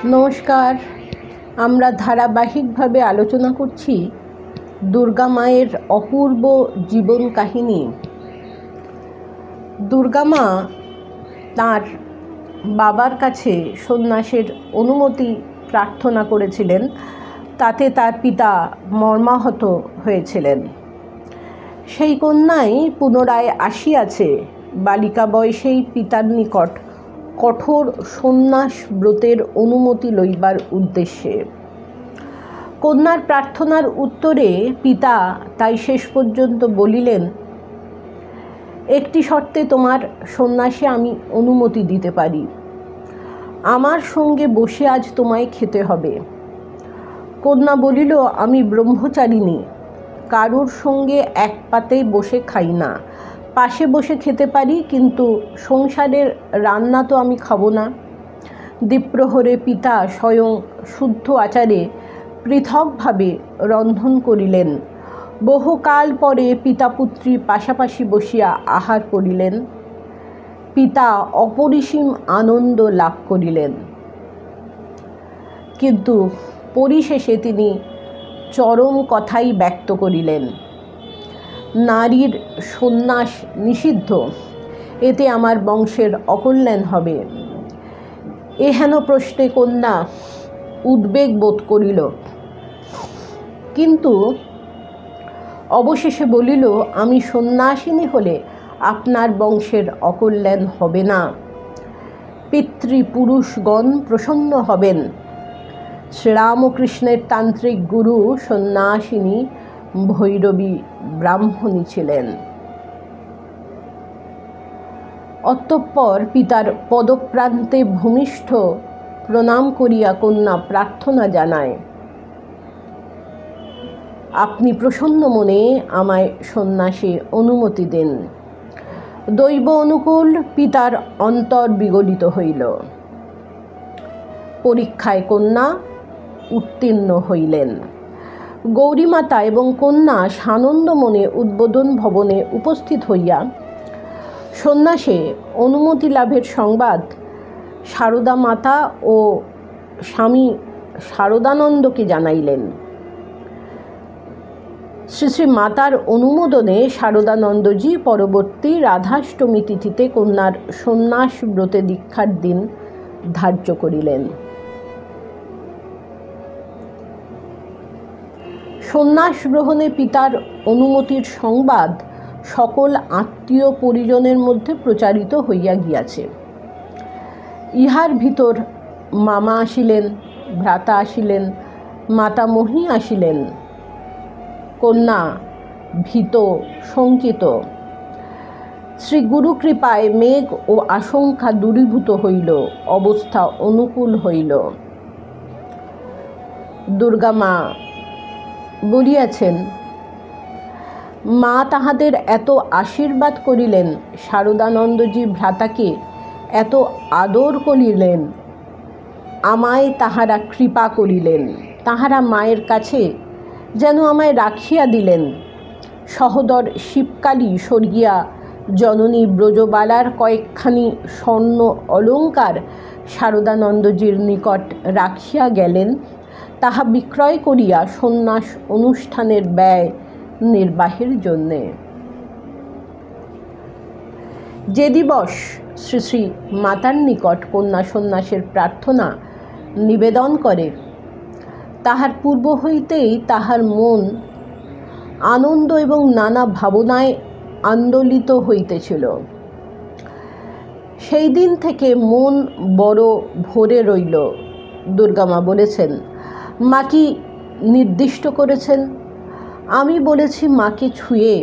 নমস্কার। আমরা ধারাবাহিকভাবে আলোচনা করছি দুর্গা মায়ের অপূর্ব জীবন কাহিনী। দুর্গা মা তাঁর বাবার কাছে সন্ন্যাসের অনুমতি প্রার্থনা করেছিলেন, তাতে তার পিতা মর্মাহত হয়েছিলেন। সেই কন্যাই পুনরায় আসিয়াছে বালিকা বয়সেই পিতার নিকট কঠোর সন্ন্যাস ব্রতের অনুমতি লইবার উদ্দেশ্যে। কন্যার প্রার্থনার উত্তরে পিতা তাই শেষ পর্যন্ত বলিলেন, একটি শর্তে তোমার সন্ন্যাসে আমি অনুমতি দিতে পারি। আমার সঙ্গে বসে আজ তোমায় খেতে হবে। কন্যা বলিল, আমি ব্রহ্মচারিণী, কারোর সঙ্গে এক পাতেই বসে খাই না। পাশে বসে খেতে পারি, কিন্তু সংসারের রান্না তো আমি খাবো না। দ্বিপ্রহরে পিতা স্বয়ং শুদ্ধ আচারে পৃথকভাবে রন্ধন করিলেন। বহুকাল পরে পিতা পুত্রী পাশাপাশি বসিয়া আহার করিলেন। পিতা অপরিসীম আনন্দ লাভ করিলেন, কিন্তু পরিশেষে তিনি চরম কথাই ব্যক্ত করিলেন। নারীর সন্ন্যাস নিষিদ্ধ, এতে আমার বংশের অকল্যাণ হবে। এহেন প্রশ্নে কন্যা উদ্বেগ বোধ করিল, কিন্তু অবশেষে বলিল, আমি সন্ন্যাসিনী হলে আপনার বংশের অকল্যাণ হবে না। পিতৃপুরুষগণ প্রসন্ন হবেন। শ্রীরামকৃষ্ণের তান্ত্রিক গুরু সন্ন্যাসিনী ভৈরবী ব্রাহ্মণী ছিলেন। অতঃপর পিতার পদপ্রান্তে ভূমিষ্ঠ প্রণাম করিয়া কন্যা প্রার্থনা জানায়, আপনি প্রসন্ন মনে আমায় সন্ন্যাসে অনুমতি দেন। দৈব অনুকূল পিতার অন্তর বিগলিত হইল। পরীক্ষায় কন্যা উত্তীর্ণ হইলেন। গৌরীমাতা এবং কন্যা সানন্দ মনে উদ্বোধন ভবনে উপস্থিত হইয়া সন্ন্যাসে অনুমতি লাভের সংবাদ সারদা মাতা ও স্বামী শারদানন্দকে জানাইলেন। শ্রী শ্রী মাতার অনুমোদনে শারদানন্দজি পরবর্তী রাধাষ্টমী তিথিতে কন্যার সন্ন্যাস ব্রতে দীক্ষার দিন ধার্য করিলেন। সন্ন্যাস গ্রহণে পিতার অনুমতির সংবাদ সকল আত্মীয় পরিজনের মধ্যে প্রচারিত হইয়া গিয়াছে। ইহার ভিতর মামা আসিলেন, ভ্রাতা আসিলেন, মাতামহী আসিলেন। কন্যা ভীত শঙ্কিত। শ্রী গুরু কৃপায় মেঘ ও আশঙ্কা দূরীভূত হইল, অবস্থা অনুকূল হইল। দুর্গা মা বলিয়াছেন, মা তাহাদের এত আশীর্বাদ করিলেন, শারদানন্দজি ভ্রাতাকে এত আদর করিলেন, আমায় তাহারা কৃপা করিলেন। তাহারা মায়ের কাছে যেন আমায় রাখিয়া দিলেন। সহোদর শিবকালী স্বর্গীয়া জননী ব্রজবালার কয়েকখানি স্বর্ণ অলঙ্কার শারদানন্দজির নিকট রাখিয়া গেলেন, তাহা বিক্রয় করিয়া সন্ন্যাস অনুষ্ঠানের ব্যয় নির্বাহের জন্যে। যে দিবস শ্রী শ্রী মাতার নিকট কন্যা সন্ন্যাসের প্রার্থনা নিবেদন করে, তাহার পূর্ব হইতেই তাহার মন আনন্দ এবং নানা ভাবনায় আন্দোলিত হইতেছিল। সেই দিন থেকে মন বড় ভরে রইল। দুর্গামা বলেছেন, মা কি নির্দিষ্ট করেছেন? আমি বলেছি মাকে ছুঁয়ে,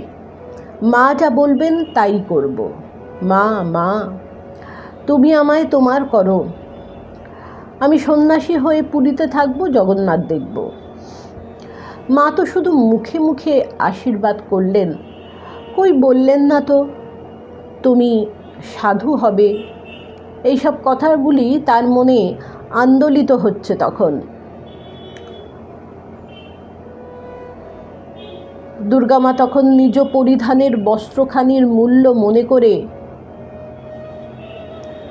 মা যা বলবেন তাই করব। মা মা তুমি আমায় তোমার করো। আমি সন্ন্যাসী হয়ে পুরীতে থাকবো, জগন্নাথ দেখব। মা তো শুধু মুখে মুখে আশীর্বাদ করলেন, কই বললেন না তো তুমি সাধু হবে। এইসব কথাগুলি তার মনে আন্দোলিত হচ্ছে তখন। দুর্গামা তখন নিজ পরিধানের বস্ত্রখানির মূল্য মনে করে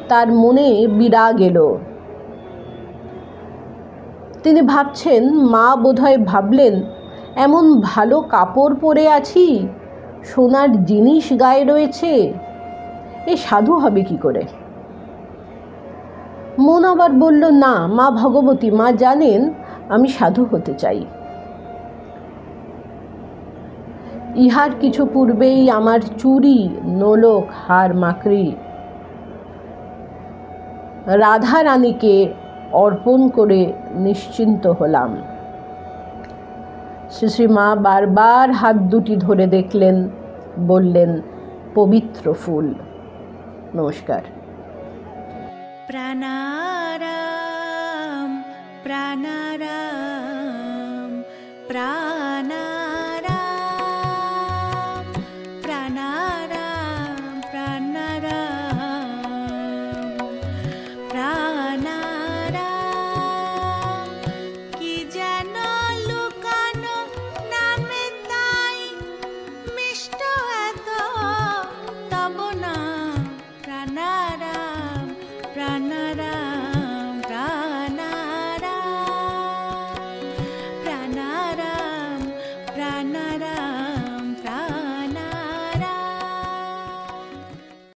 তার মনে বিরাগ এলো। তিনি ভাবছেন, মা বোধহয় ভাবলেন, এমন ভালো কাপড় পরে আছি, সোনার জিনিস গায়ে রয়েছে, এ সাধু হবে কি করে? মন আবার বলল, না মা ভগবতী, মা জানেন আমি সাধু হতে চাই। ইহার কিছু পূর্বেই আমার চুড়ি, নোলক, হার, মাকড়ি রাধা রানীকে অর্পণ করে নিশ্চিন্ত হলাম। শ্রী শ্রী মা বারবার হাত দুটি ধরে দেখলেন, বললেন, পবিত্র ফুল। নমস্কার। প্রাণারাম প্রাণারাম প্রাণারাম প্রাণারাম প্রাণারাম প্রাণারাম। কি যেন লুকানো নামে তাই মিষ্ট এত তব নাম প্রাণারাম প্রাণারাম।